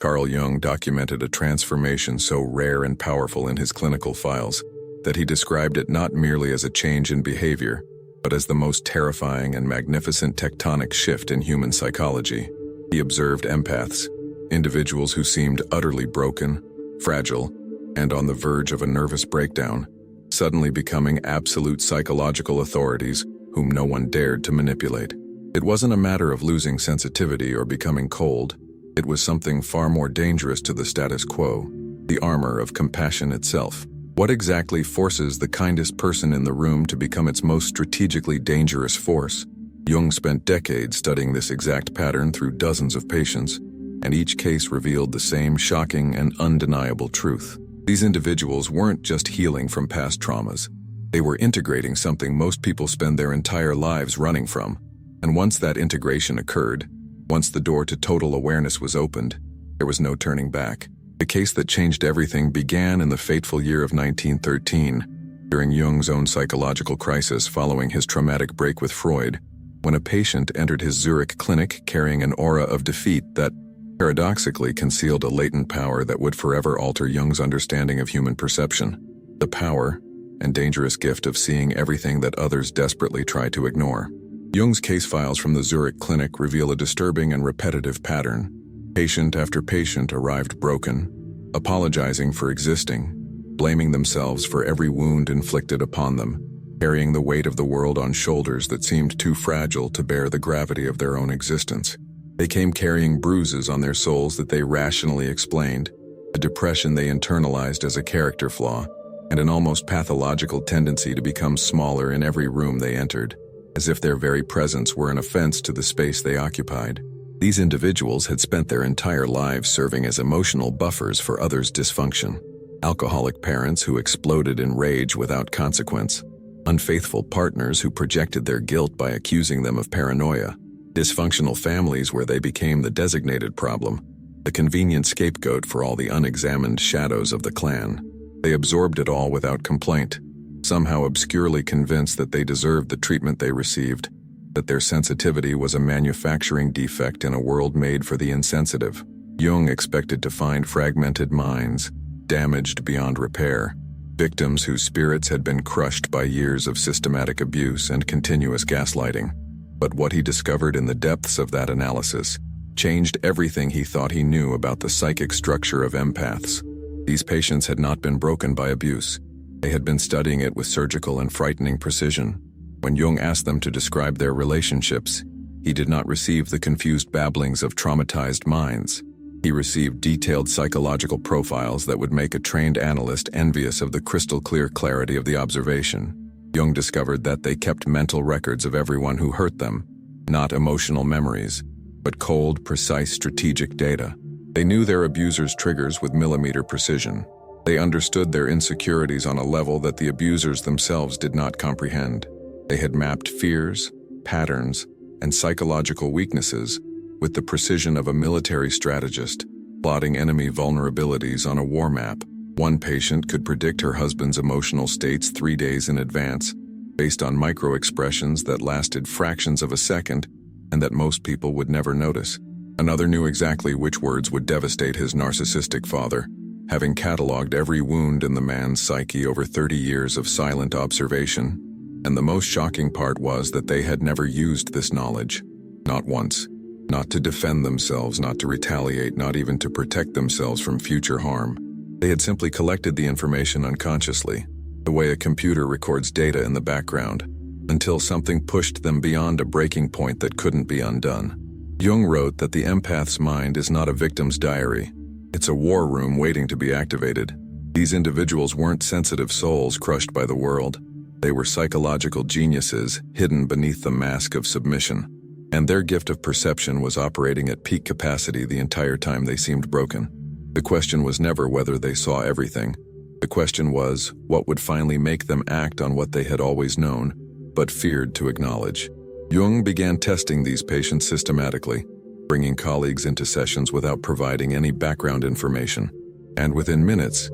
Carl Jung documented a transformation so rare and powerful in his clinical files that he described it not merely as a change in behavior, but as the most terrifying and magnificent tectonic shift in human psychology. He observed empaths, individuals who seemed utterly broken, fragile, and on the verge of a nervous breakdown, suddenly becoming absolute psychological authorities whom no one dared to manipulate. It wasn't a matter of losing sensitivity or becoming cold. It was something far more dangerous to the status quo, the armor of compassion itself. What exactly forces the kindest person in the room to become its most strategically dangerous force? Jung spent decades studying this exact pattern through dozens of patients, and each case revealed the same shocking and undeniable truth. These individuals weren't just healing from past traumas. They were integrating something most people spend their entire lives running from. And once that integration occurred, once the door to total awareness was opened, there was no turning back. The case that changed everything began in the fateful year of 1913, during Jung's own psychological crisis following his traumatic break with Freud, when a patient entered his Zurich clinic carrying an aura of defeat that, paradoxically, concealed a latent power that would forever alter Jung's understanding of human perception. The power and dangerous gift of seeing everything that others desperately try to ignore. Jung's case files from the Zurich clinic reveal a disturbing and repetitive pattern. Patient after patient arrived broken, apologizing for existing, blaming themselves for every wound inflicted upon them, carrying the weight of the world on shoulders that seemed too fragile to bear the gravity of their own existence. They came carrying bruises on their souls that they rationally explained, a depression they internalized as a character flaw, and an almost pathological tendency to become smaller in every room they entered, as if their very presence were an offense to the space they occupied. These individuals had spent their entire lives serving as emotional buffers for others' dysfunction. Alcoholic parents who exploded in rage without consequence. Unfaithful partners who projected their guilt by accusing them of paranoia. Dysfunctional families where they became the designated problem, the convenient scapegoat for all the unexamined shadows of the clan. They absorbed it all without complaint, somehow obscurely convinced that they deserved the treatment they received, that their sensitivity was a manufacturing defect in a world made for the insensitive. Jung expected to find fragmented minds, damaged beyond repair, victims whose spirits had been crushed by years of systematic abuse and continuous gaslighting. But what he discovered in the depths of that analysis changed everything he thought he knew about the psychic structure of empaths. These patients had not been broken by abuse. They had been studying it with surgical and frightening precision. When Jung asked them to describe their relationships, he did not receive the confused babblings of traumatized minds. He received detailed psychological profiles that would make a trained analyst envious of the crystal-clear clarity of the observation. Jung discovered that they kept mental records of everyone who hurt them, not emotional memories, but cold, precise, strategic data. They knew their abusers' triggers with millimeter precision. They understood their insecurities on a level that the abusers themselves did not comprehend. They had mapped fears, patterns, and psychological weaknesses with the precision of a military strategist, plotting enemy vulnerabilities on a war map. One patient could predict her husband's emotional states 3 days in advance, based on micro-expressions that lasted fractions of a second and that most people would never notice. Another knew exactly which words would devastate his narcissistic father, having cataloged every wound in the man's psyche over 30 years of silent observation. And the most shocking part was that they had never used this knowledge. Not once. Not to defend themselves, not to retaliate, not even to protect themselves from future harm. They had simply collected the information unconsciously, the way a computer records data in the background, until something pushed them beyond a breaking point that couldn't be undone. Jung wrote that the empath's mind is not a victim's diary. It's a war room waiting to be activated. These individuals weren't sensitive souls crushed by the world. They were psychological geniuses hidden beneath the mask of submission. And their gift of perception was operating at peak capacity the entire time they seemed broken. The question was never whether they saw everything. The question was, what would finally make them act on what they had always known, but feared to acknowledge? Jung began testing these patients systematically, bringing colleagues into sessions without providing any background information. And within minutes,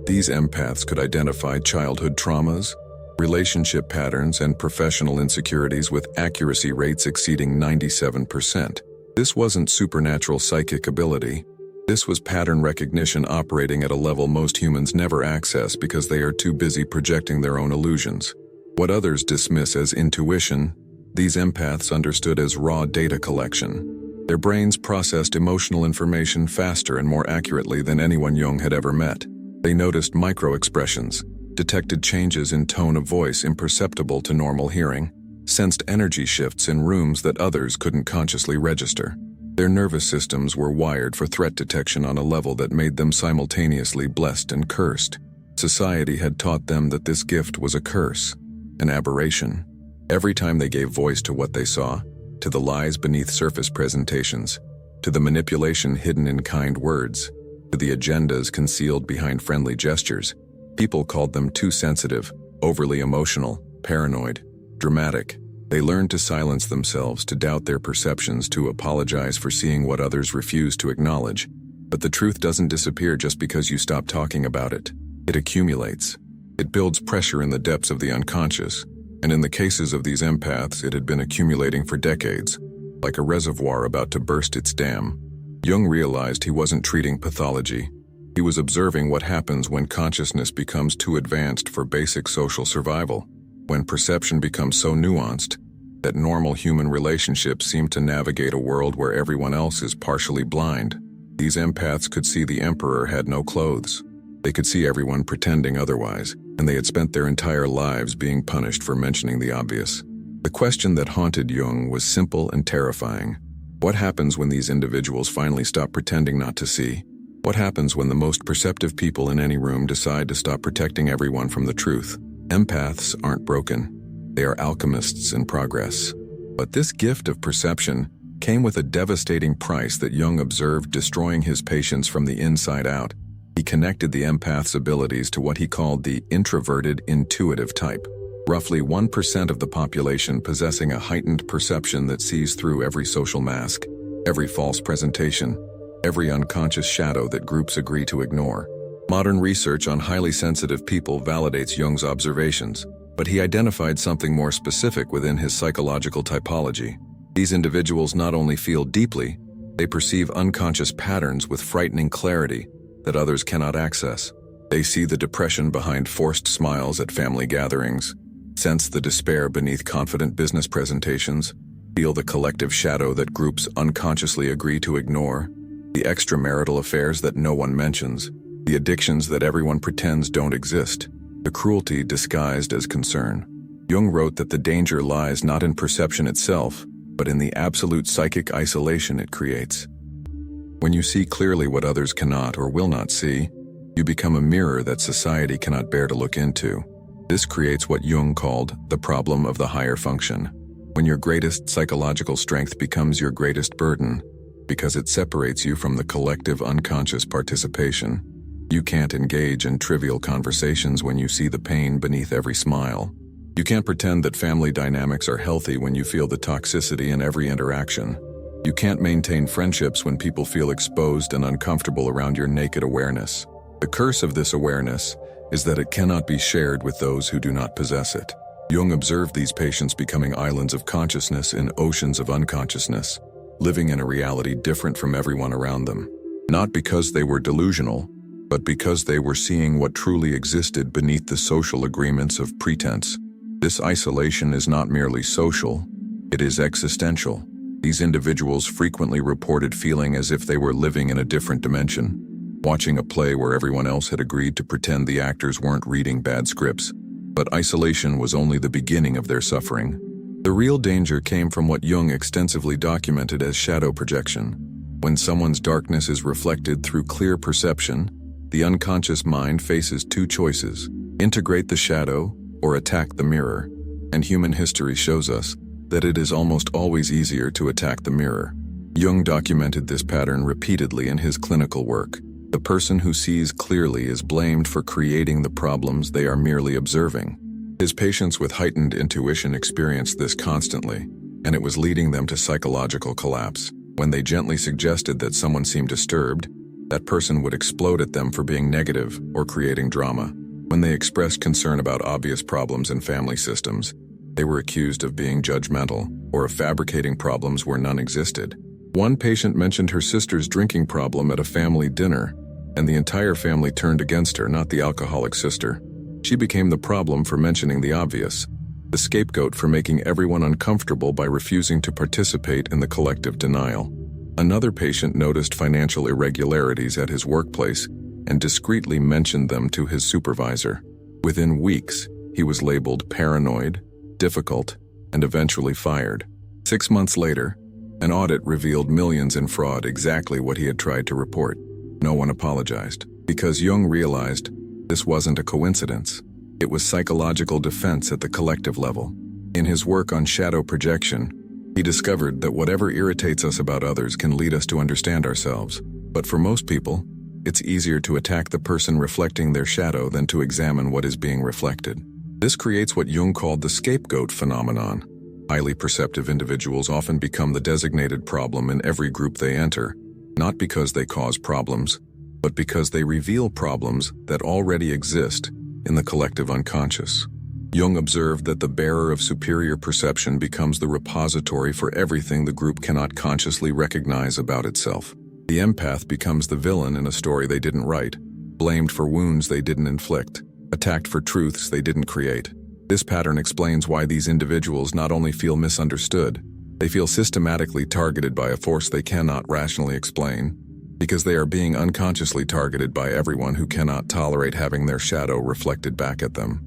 these empaths could identify childhood traumas, relationship patterns, and professional insecurities with accuracy rates exceeding 97%. This wasn't supernatural psychic ability. This was pattern recognition operating at a level most humans never access because they are too busy projecting their own illusions. What others dismiss as intuition, these empaths understood as raw data collection. Their brains processed emotional information faster and more accurately than anyone Jung had ever met. They noticed micro-expressions, detected changes in tone of voice imperceptible to normal hearing, sensed energy shifts in rooms that others couldn't consciously register. Their nervous systems were wired for threat detection on a level that made them simultaneously blessed and cursed. Society had taught them that this gift was a curse, an aberration. Every time they gave voice to what they saw, to the lies beneath surface presentations, to the manipulation hidden in kind words, to the agendas concealed behind friendly gestures, people called them too sensitive, overly emotional, paranoid, dramatic. They learned to silence themselves, to doubt their perceptions, to apologize for seeing what others refuse to acknowledge. But the truth doesn't disappear just because you stop talking about it. It accumulates. It builds pressure in the depths of the unconscious. And in the cases of these empaths, it had been accumulating for decades, like a reservoir about to burst its dam. Jung realized he wasn't treating pathology. He was observing what happens when consciousness becomes too advanced for basic social survival. When perception becomes so nuanced that normal human relationships seem to navigate a world where everyone else is partially blind. These empaths could see the emperor had no clothes. They could see everyone pretending otherwise, and they had spent their entire lives being punished for mentioning the obvious. The question that haunted Jung was simple and terrifying. What happens when these individuals finally stop pretending not to see? What happens when the most perceptive people in any room decide to stop protecting everyone from the truth? Empaths aren't broken. They are alchemists in progress. But this gift of perception came with a devastating price that Jung observed destroying his patients from the inside out. He connected the empath's abilities to what he called the introverted intuitive type. Roughly 1% of the population possessing a heightened perception that sees through every social mask, every false presentation, every unconscious shadow that groups agree to ignore. Modern research on highly sensitive people validates Jung's observations, but he identified something more specific within his psychological typology. These individuals not only feel deeply, they perceive unconscious patterns with frightening clarity that others cannot access. They see the depression behind forced smiles at family gatherings, sense the despair beneath confident business presentations, feel the collective shadow that groups unconsciously agree to ignore, the extramarital affairs that no one mentions, the addictions that everyone pretends don't exist, the cruelty disguised as concern. Jung wrote that the danger lies not in perception itself, but in the absolute psychic isolation it creates. When you see clearly what others cannot or will not see, you become a mirror that society cannot bear to look into. This creates what Jung called the problem of the higher function. When your greatest psychological strength becomes your greatest burden, because it separates you from the collective unconscious participation. You can't engage in trivial conversations when you see the pain beneath every smile. You can't pretend that family dynamics are healthy when you feel the toxicity in every interaction. You can't maintain friendships when people feel exposed and uncomfortable around your naked awareness. The curse of this awareness is that it cannot be shared with those who do not possess it. Jung observed these patients becoming islands of consciousness in oceans of unconsciousness, living in a reality different from everyone around them. Not because they were delusional, but because they were seeing what truly existed beneath the social agreements of pretense. This isolation is not merely social, it is existential. These individuals frequently reported feeling as if they were living in a different dimension, watching a play where everyone else had agreed to pretend the actors weren't reading bad scripts. But isolation was only the beginning of their suffering. The real danger came from what Jung extensively documented as shadow projection. When someone's darkness is reflected through clear perception, the unconscious mind faces two choices: integrate the shadow or attack the mirror. And human history shows us that it is almost always easier to attack the mirror. Jung documented this pattern repeatedly in his clinical work. The person who sees clearly is blamed for creating the problems they are merely observing. His patients with heightened intuition experienced this constantly, and it was leading them to psychological collapse. When they gently suggested that someone seemed disturbed, that person would explode at them for being negative or creating drama. When they expressed concern about obvious problems in family systems, they were accused of being judgmental or of fabricating problems where none existed. One patient mentioned her sister's drinking problem at a family dinner, and the entire family turned against her, not the alcoholic sister. She became the problem for mentioning the obvious, the scapegoat for making everyone uncomfortable by refusing to participate in the collective denial. Another patient noticed financial irregularities at his workplace and discreetly mentioned them to his supervisor. Within weeks, he was labeled paranoid, difficult, and eventually fired. 6 months later, an audit revealed millions in fraud, exactly what he had tried to report. No one apologized, because Jung realized this wasn't a coincidence. It was psychological defense at the collective level. In his work on shadow projection, he discovered that whatever irritates us about others can lead us to understand ourselves. But for most people, it's easier to attack the person reflecting their shadow than to examine what is being reflected. This creates what Jung called the scapegoat phenomenon. Highly perceptive individuals often become the designated problem in every group they enter, not because they cause problems, but because they reveal problems that already exist in the collective unconscious. Jung observed that the bearer of superior perception becomes the repository for everything the group cannot consciously recognize about itself. The empath becomes the villain in a story they didn't write, blamed for wounds they didn't inflict, attacked for truths they didn't create. This pattern explains why these individuals not only feel misunderstood, they feel systematically targeted by a force they cannot rationally explain, because they are being unconsciously targeted by everyone who cannot tolerate having their shadow reflected back at them.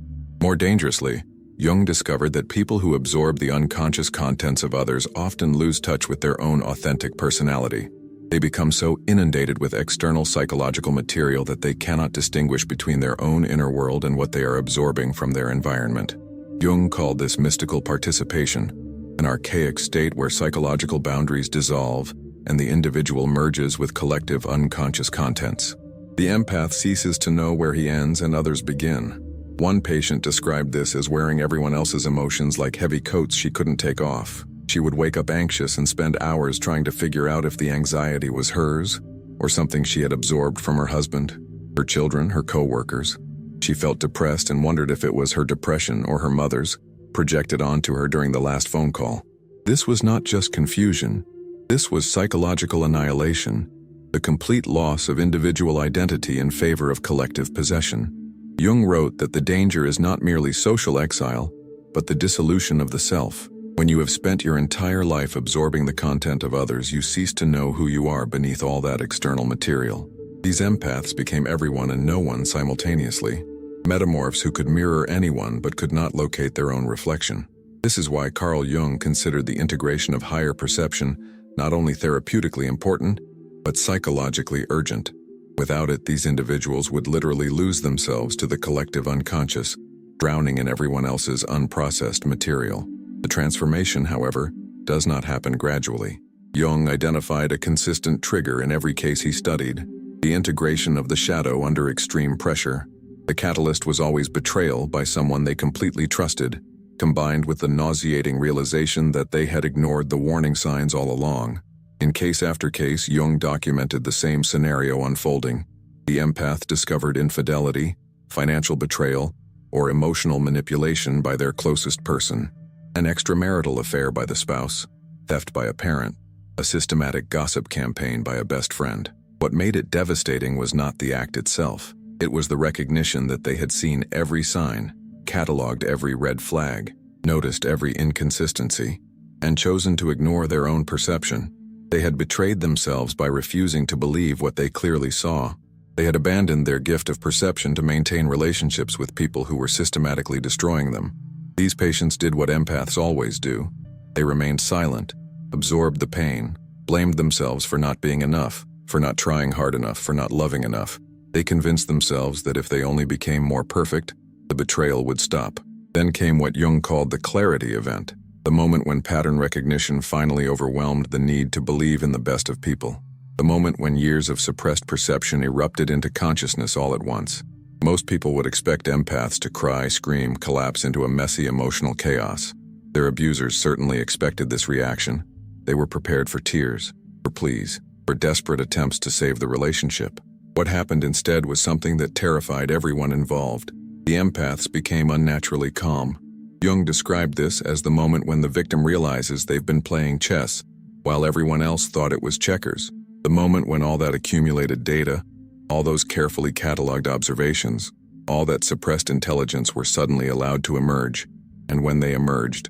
More dangerously, Jung discovered that people who absorb the unconscious contents of others often lose touch with their own authentic personality. They become so inundated with external psychological material that they cannot distinguish between their own inner world and what they are absorbing from their environment. Jung called this mystical participation, an archaic state where psychological boundaries dissolve and the individual merges with collective unconscious contents. The empath ceases to know where he ends and others begin. One patient described this as wearing everyone else's emotions like heavy coats she couldn't take off. She would wake up anxious and spend hours trying to figure out if the anxiety was hers or something she had absorbed from her husband, her children, her co-workers. She felt depressed and wondered if it was her depression or her mother's, projected onto her during the last phone call. This was not just confusion. This was psychological annihilation, the complete loss of individual identity in favor of collective possession. Jung wrote that the danger is not merely social exile, but the dissolution of the self. When you have spent your entire life absorbing the content of others, you cease to know who you are beneath all that external material. These empaths became everyone and no one simultaneously, metamorphs who could mirror anyone but could not locate their own reflection. This is why Carl Jung considered the integration of higher perception not only therapeutically important, but psychologically urgent. Without it, these individuals would literally lose themselves to the collective unconscious, drowning in everyone else's unprocessed material. The transformation, however, does not happen gradually. Jung identified a consistent trigger in every case he studied: the integration of the shadow under extreme pressure. The catalyst was always betrayal by someone they completely trusted, combined with the nauseating realization that they had ignored the warning signs all along. In case after case, Jung documented the same scenario unfolding. The empath discovered infidelity, financial betrayal, or emotional manipulation by their closest person, an extramarital affair by the spouse, theft by a parent, a systematic gossip campaign by a best friend. What made it devastating was not the act itself. It was the recognition that they had seen every sign, cataloged every red flag, noticed every inconsistency, and chosen to ignore their own perception. They had betrayed themselves by refusing to believe what they clearly saw. They had abandoned their gift of perception to maintain relationships with people who were systematically destroying them. These patients did what empaths always do. They remained silent, absorbed the pain, blamed themselves for not being enough, for not trying hard enough, for not loving enough. They convinced themselves that if they only became more perfect, the betrayal would stop. Then came what Jung called the clarity event, the moment when pattern recognition finally overwhelmed the need to believe in the best of people. The moment when years of suppressed perception erupted into consciousness all at once. Most people would expect empaths to cry, scream, collapse into a messy emotional chaos. Their abusers certainly expected this reaction. They were prepared for tears, for pleas, for desperate attempts to save the relationship. What happened instead was something that terrified everyone involved. The empaths became unnaturally calm. Jung described this as the moment when the victim realizes they've been playing chess, while everyone else thought it was checkers. The moment when all that accumulated data, all those carefully cataloged observations, all that suppressed intelligence were suddenly allowed to emerge, and when they emerged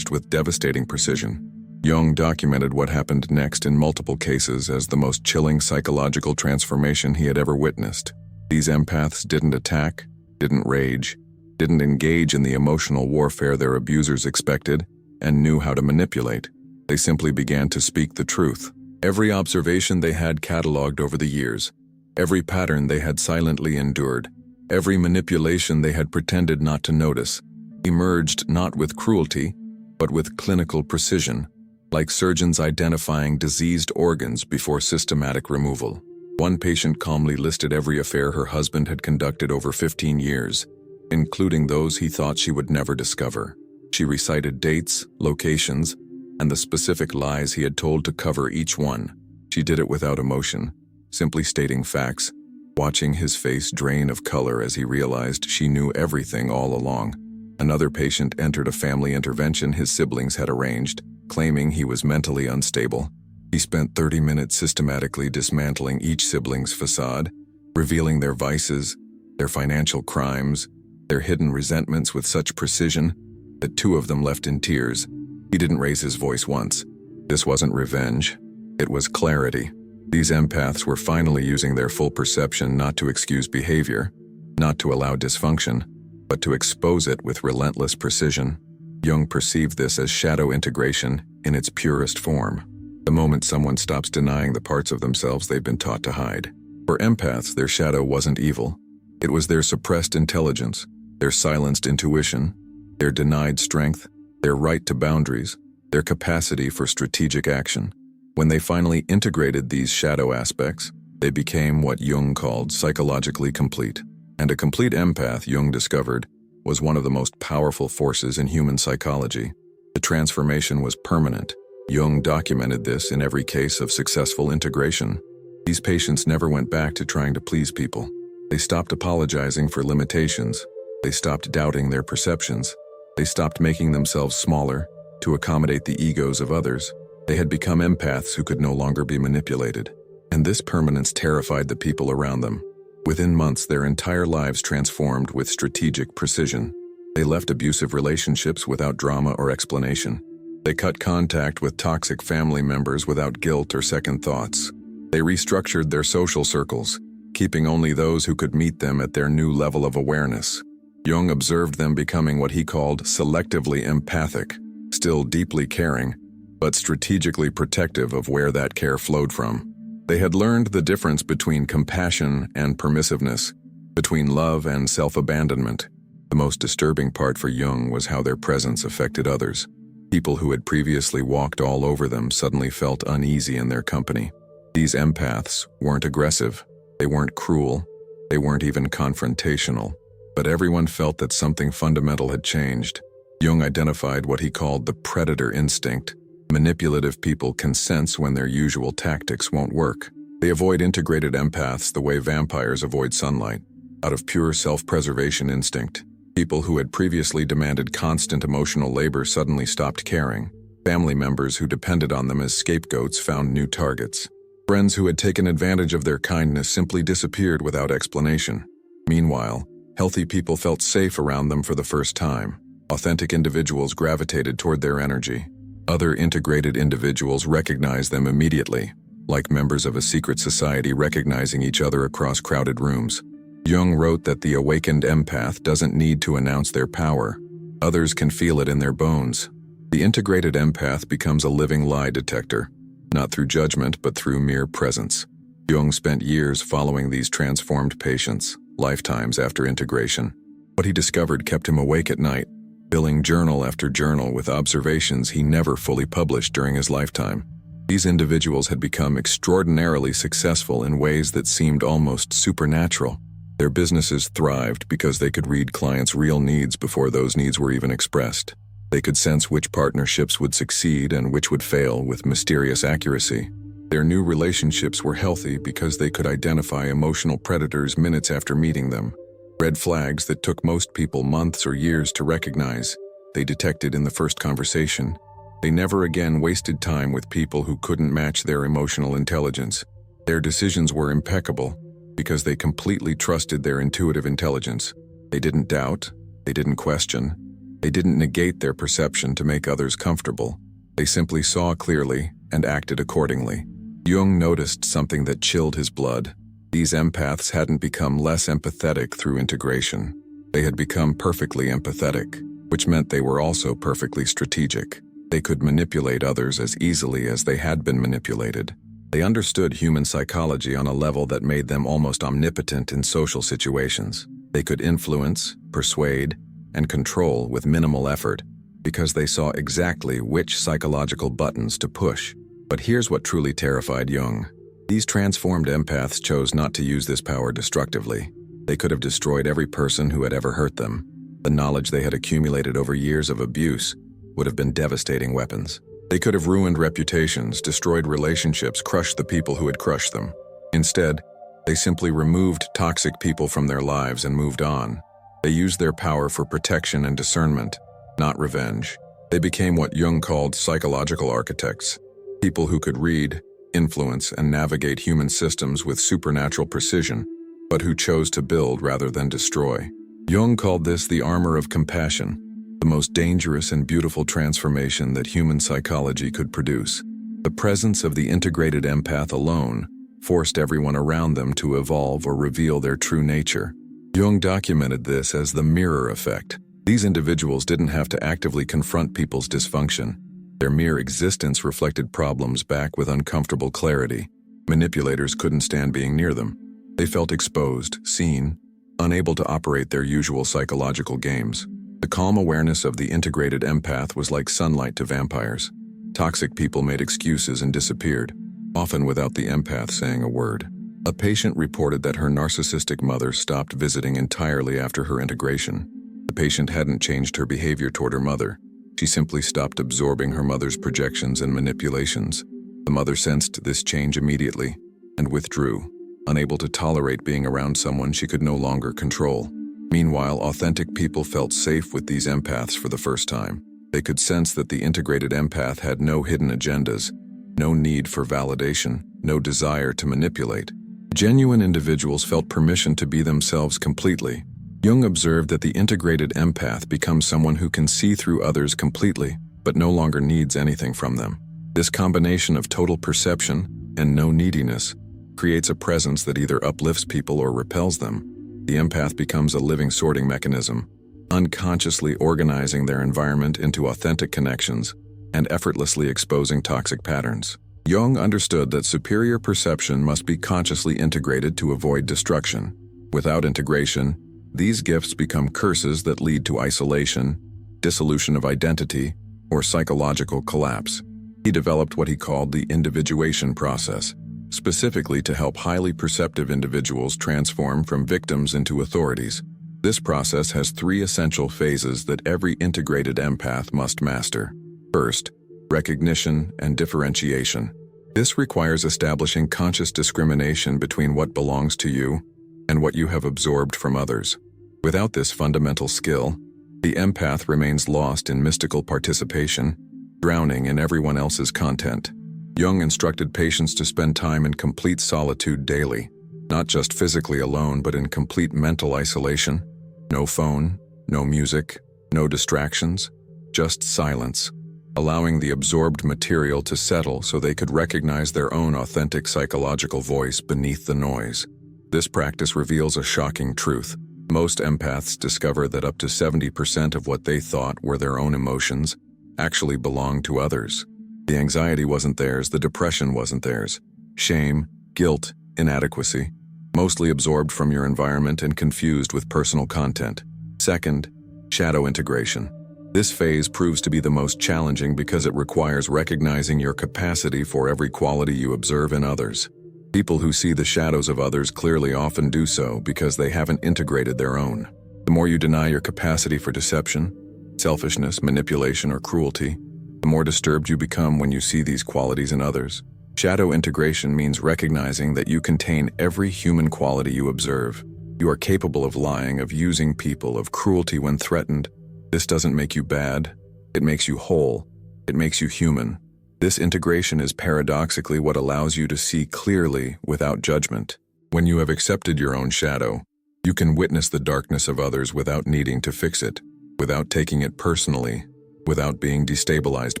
with devastating precision. Jung documented what happened next in multiple cases as the most chilling psychological transformation he had ever witnessed. These empaths didn't attack, didn't rage, didn't engage in the emotional warfare their abusers expected and knew how to manipulate. They simply began to speak the truth. Every observation they had cataloged over the years, every pattern they had silently endured, every manipulation they had pretended not to notice, emerged not with cruelty, but with clinical precision, like surgeons identifying diseased organs before systematic removal. One patient calmly listed every affair her husband had conducted over 15 years, including those he thought she would never discover. She recited dates, locations, and the specific lies he had told to cover each one. She did it without emotion, simply stating facts, watching his face drain of color as he realized she knew everything all along. Another patient entered a family intervention his siblings had arranged, claiming he was mentally unstable. He spent 30 minutes systematically dismantling each sibling's facade, revealing their vices, their financial crimes, their hidden resentments with such precision that 2 of them left in tears. He didn't raise his voice once. This wasn't revenge. It was clarity. These empaths were finally using their full perception not to excuse behavior, not to allow dysfunction, but to expose it with relentless precision. Jung perceived this as shadow integration in its purest form. The moment someone stops denying the parts of themselves they've been taught to hide. For empaths, their shadow wasn't evil. It was their suppressed intelligence, their silenced intuition, their denied strength, their right to boundaries, their capacity for strategic action. When they finally integrated these shadow aspects, they became what Jung called psychologically complete. And a complete empath, Jung discovered, was one of the most powerful forces in human psychology. The transformation was permanent. Jung documented this in every case of successful integration. These patients never went back to trying to please people. They stopped apologizing for limitations. They stopped doubting their perceptions. They stopped making themselves smaller to accommodate the egos of others. They had become empaths who could no longer be manipulated. And this permanence terrified the people around them. Within months, their entire lives transformed with strategic precision. They left abusive relationships without drama or explanation. They cut contact with toxic family members without guilt or second thoughts. They restructured their social circles, keeping only those who could meet them at their new level of awareness. Jung observed them becoming what he called selectively empathic, still deeply caring, but strategically protective of where that care flowed from. They had learned the difference between compassion and permissiveness, between love and self-abandonment. The most disturbing part for Jung was how their presence affected others. People who had previously walked all over them suddenly felt uneasy in their company. These empaths weren't aggressive, they weren't cruel, they weren't even confrontational, but everyone felt that something fundamental had changed. Jung identified what he called the predator instinct. Manipulative people can sense when their usual tactics won't work. They avoid integrated empaths the way vampires avoid sunlight, out of pure self-preservation instinct. People who had previously demanded constant emotional labor suddenly stopped caring. Family members who depended on them as scapegoats found new targets. Friends who had taken advantage of their kindness simply disappeared without explanation. Meanwhile, healthy people felt safe around them for the first time. Authentic individuals gravitated toward their energy. Other integrated individuals recognized them immediately, like members of a secret society recognizing each other across crowded rooms. Jung wrote that the awakened empath doesn't need to announce their power. Others can feel it in their bones. The integrated empath becomes a living lie detector, not through judgment but through mere presence. Jung spent years following these transformed patients, lifetimes after integration. What he discovered kept him awake at night, filling journal after journal with observations he never fully published during his lifetime. These individuals had become extraordinarily successful in ways that seemed almost supernatural. Their businesses thrived because they could read clients' real needs before those needs were even expressed. They could sense which partnerships would succeed and which would fail with mysterious accuracy. Their new relationships were healthy because they could identify emotional predators minutes after meeting them. Red flags that took most people months or years to recognize, they detected in the first conversation. They never again wasted time with people who couldn't match their emotional intelligence. Their decisions were impeccable because they completely trusted their intuitive intelligence. They didn't doubt, they didn't question, they didn't negate their perception to make others comfortable. They simply saw clearly and acted accordingly. Jung noticed something that chilled his blood. These empaths hadn't become less empathetic through integration. They had become perfectly empathetic, which meant they were also perfectly strategic. They could manipulate others as easily as they had been manipulated. They understood human psychology on a level that made them almost omnipotent in social situations. They could influence, persuade, and control with minimal effort because they saw exactly which psychological buttons to push. But here's what truly terrified Jung. These transformed empaths chose not to use this power destructively. They could have destroyed every person who had ever hurt them. The knowledge they had accumulated over years of abuse would have been devastating weapons. They could have ruined reputations, destroyed relationships, crushed the people who had crushed them. Instead, they simply removed toxic people from their lives and moved on. They used their power for protection and discernment, not revenge. They became what Jung called psychological architects, people who could read, influence, and navigate human systems with supernatural precision, but who chose to build rather than destroy. Jung called this the armor of compassion, the most dangerous and beautiful transformation that human psychology could produce. The presence of the integrated empath alone forced everyone around them to evolve or reveal their true nature. Jung documented this as the mirror effect. These individuals didn't have to actively confront people's dysfunction. Their mere existence reflected problems back with uncomfortable clarity. Manipulators couldn't stand being near them. They felt exposed, seen, unable to operate their usual psychological games. The calm awareness of the integrated empath was like sunlight to vampires. Toxic people made excuses and disappeared, often without the empath saying a word. A patient reported that her narcissistic mother stopped visiting entirely after her integration. The patient hadn't changed her behavior toward her mother. She simply stopped absorbing her mother's projections and manipulations. The mother sensed this change immediately and withdrew, unable to tolerate being around someone she could no longer control. Meanwhile, authentic people felt safe with these empaths for the first time. They could sense that the integrated empath had no hidden agendas, no need for validation, no desire to manipulate. Genuine individuals felt permission to be themselves completely. Jung observed that the integrated empath becomes someone who can see through others completely, but no longer needs anything from them. This combination of total perception and no neediness creates a presence that either uplifts people or repels them. The empath becomes a living sorting mechanism, unconsciously organizing their environment into authentic connections and effortlessly exposing toxic patterns. Jung understood that superior perception must be consciously integrated to avoid destruction. Without integration, these gifts become curses that lead to isolation, dissolution of identity, or psychological collapse. He developed what he called the individuation process, specifically to help highly perceptive individuals transform from victims into authorities. This process has three essential phases that every integrated empath must master. First, recognition and differentiation. This requires establishing conscious discrimination between what belongs to you and what you have absorbed from others. Without this fundamental skill, the empath remains lost in mystical participation, drowning in everyone else's content. Jung instructed patients to spend time in complete solitude daily, not just physically alone, but in complete mental isolation. No phone, no music, no distractions, just silence, allowing the absorbed material to settle so they could recognize their own authentic psychological voice beneath the noise. This practice reveals a shocking truth. Most empaths discover that up to 70% of what they thought were their own emotions actually belonged to others. The anxiety wasn't theirs, the depression wasn't theirs. Shame, guilt, inadequacy, mostly absorbed from your environment and confused with personal content. Second, shadow integration. This phase proves to be the most challenging because it requires recognizing your capacity for every quality you observe in others. People who see the shadows of others clearly often do so because they haven't integrated their own. The more you deny your capacity for deception, selfishness, manipulation, or cruelty, the more disturbed you become when you see these qualities in others. Shadow integration means recognizing that you contain every human quality you observe. You are capable of lying, of using people, of cruelty when threatened. This doesn't make you bad, it makes you whole. It makes you human. This integration is paradoxically what allows you to see clearly without judgment. When you have accepted your own shadow, you can witness the darkness of others without needing to fix it, without taking it personally, without being destabilized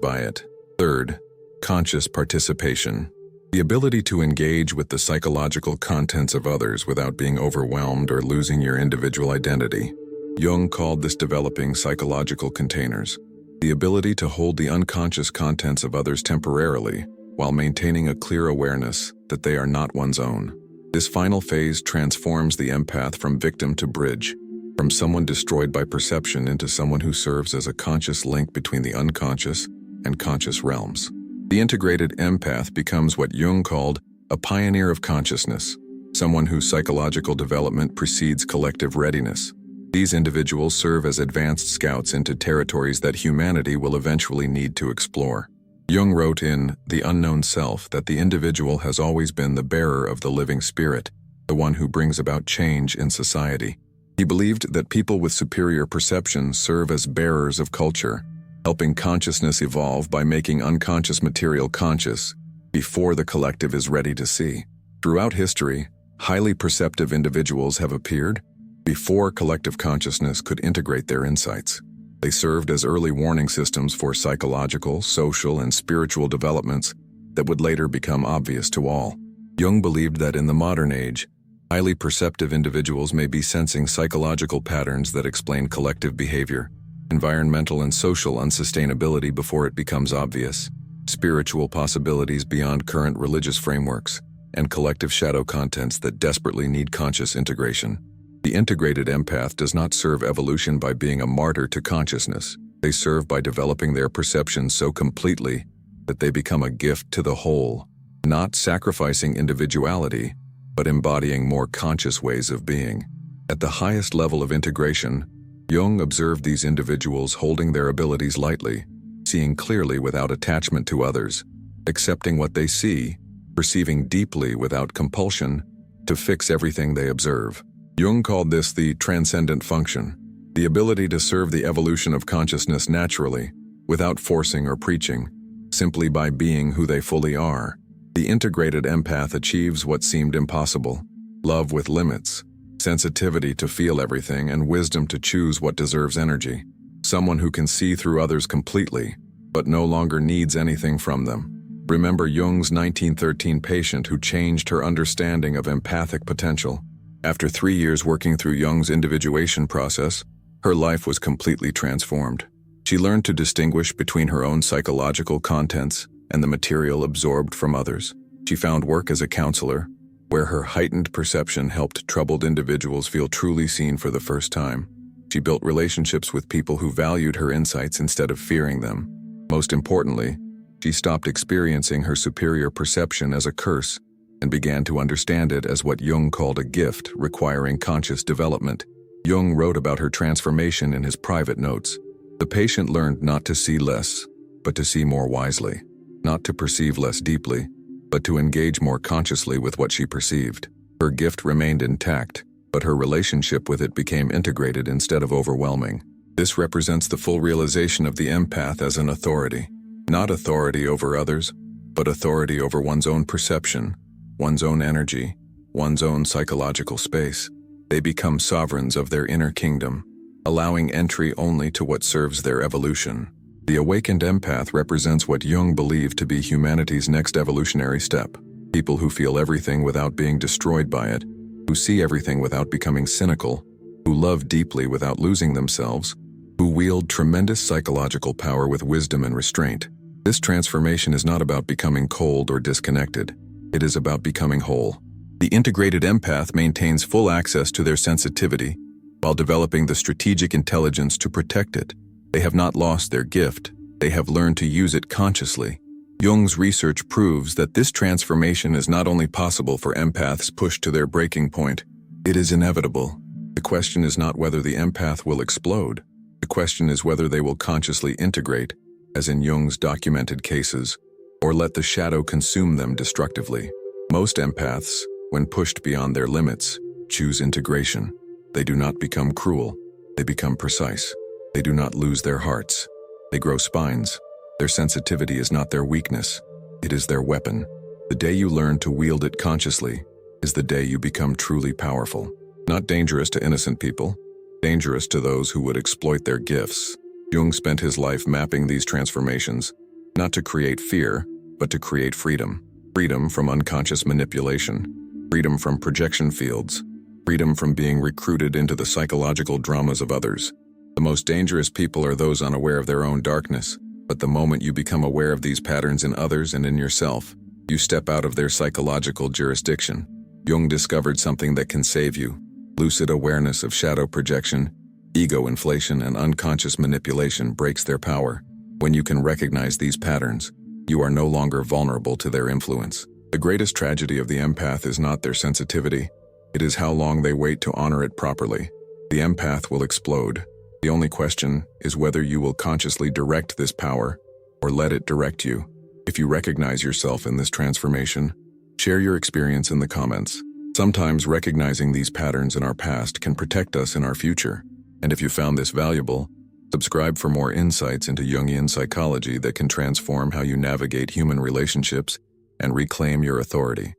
by it. Third, conscious participation. The ability to engage with the psychological contents of others without being overwhelmed or losing your individual identity. Jung called this developing psychological containers. The ability to hold the unconscious contents of others temporarily, while maintaining a clear awareness that they are not one's own. This final phase transforms the empath from victim to bridge, from someone destroyed by perception into someone who serves as a conscious link between the unconscious and conscious realms. The integrated empath becomes what Jung called a pioneer of consciousness, someone whose psychological development precedes collective readiness. These individuals serve as advanced scouts into territories that humanity will eventually need to explore. Jung wrote in The Unknown Self that the individual has always been the bearer of the living spirit, the one who brings about change in society. He believed that people with superior perception serve as bearers of culture, helping consciousness evolve by making unconscious material conscious before the collective is ready to see. Throughout history, highly perceptive individuals have appeared before collective consciousness could integrate their insights. They served as early warning systems for psychological, social, and spiritual developments that would later become obvious to all. Jung believed that in the modern age, highly perceptive individuals may be sensing psychological patterns that explain collective behavior, environmental and social unsustainability before it becomes obvious, spiritual possibilities beyond current religious frameworks, and collective shadow contents that desperately need conscious integration. The integrated empath does not serve evolution by being a martyr to consciousness. They serve by developing their perceptions so completely that they become a gift to the whole, not sacrificing individuality, but embodying more conscious ways of being. At the highest level of integration, Jung observed these individuals holding their abilities lightly, seeing clearly without attachment to others, accepting what they see, perceiving deeply without compulsion, to fix everything they observe. Jung called this the transcendent function, the ability to serve the evolution of consciousness naturally, without forcing or preaching, simply by being who they fully are. The integrated empath achieves what seemed impossible: love with limits, sensitivity to feel everything, and wisdom to choose what deserves energy. Someone who can see through others completely, but no longer needs anything from them. Remember Jung's 1913 patient who changed her understanding of empathic potential. After 3 years working through Jung's individuation process, her life was completely transformed. She learned to distinguish between her own psychological contents and the material absorbed from others. She found work as a counselor, where her heightened perception helped troubled individuals feel truly seen for the first time. She built relationships with people who valued her insights instead of fearing them. Most importantly, she stopped experiencing her superior perception as a curse and began to understand it as what Jung called a gift requiring conscious development. Jung wrote about her transformation in his private notes. The patient learned not to see less, but to see more wisely, not to perceive less deeply, but to engage more consciously with what she perceived. Her gift remained intact, but her relationship with it became integrated instead of overwhelming. This represents the full realization of the empath as an authority. Not authority over others, but authority over one's own perception, one's own energy, one's own psychological space. They become sovereigns of their inner kingdom, allowing entry only to what serves their evolution. The awakened empath represents what Jung believed to be humanity's next evolutionary step. People who feel everything without being destroyed by it, who see everything without becoming cynical, who love deeply without losing themselves, who wield tremendous psychological power with wisdom and restraint. This transformation is not about becoming cold or disconnected. It is about becoming whole. The integrated empath maintains full access to their sensitivity while developing the strategic intelligence to protect it. They have not lost their gift. They have learned to use it consciously. Jung's research proves that this transformation is not only possible for empaths pushed to their breaking point, it is inevitable. The question is not whether the empath will explode. The question is whether they will consciously integrate, as in Jung's documented cases, or let the shadow consume them destructively. Most empaths, when pushed beyond their limits, choose integration. They do not become cruel. They become precise. They do not lose their hearts. They grow spines. Their sensitivity is not their weakness, it is their weapon. The day you learn to wield it consciously is the day you become truly powerful. Not dangerous to innocent people, dangerous to those who would exploit their gifts. Jung spent his life mapping these transformations, not to create fear, but to create freedom. Freedom from unconscious manipulation, freedom from projection fields, freedom from being recruited into the psychological dramas of others. The most dangerous people are those unaware of their own darkness, but the moment you become aware of these patterns in others and in yourself, you step out of their psychological jurisdiction. Jung discovered something that can save you: lucid awareness of shadow projection, ego inflation, and unconscious manipulation breaks their power. When you can recognize these patterns, you are no longer vulnerable to their influence. The greatest tragedy of the empath is not their sensitivity, it is how long they wait to honor it properly. The empath will explode. The only question is whether you will consciously direct this power or let it direct you. If you recognize yourself in this transformation, share your experience in the comments. Sometimes recognizing these patterns in our past can protect us in our future. And if you found this valuable, subscribe for more insights into Jungian psychology that can transform how you navigate human relationships and reclaim your authority.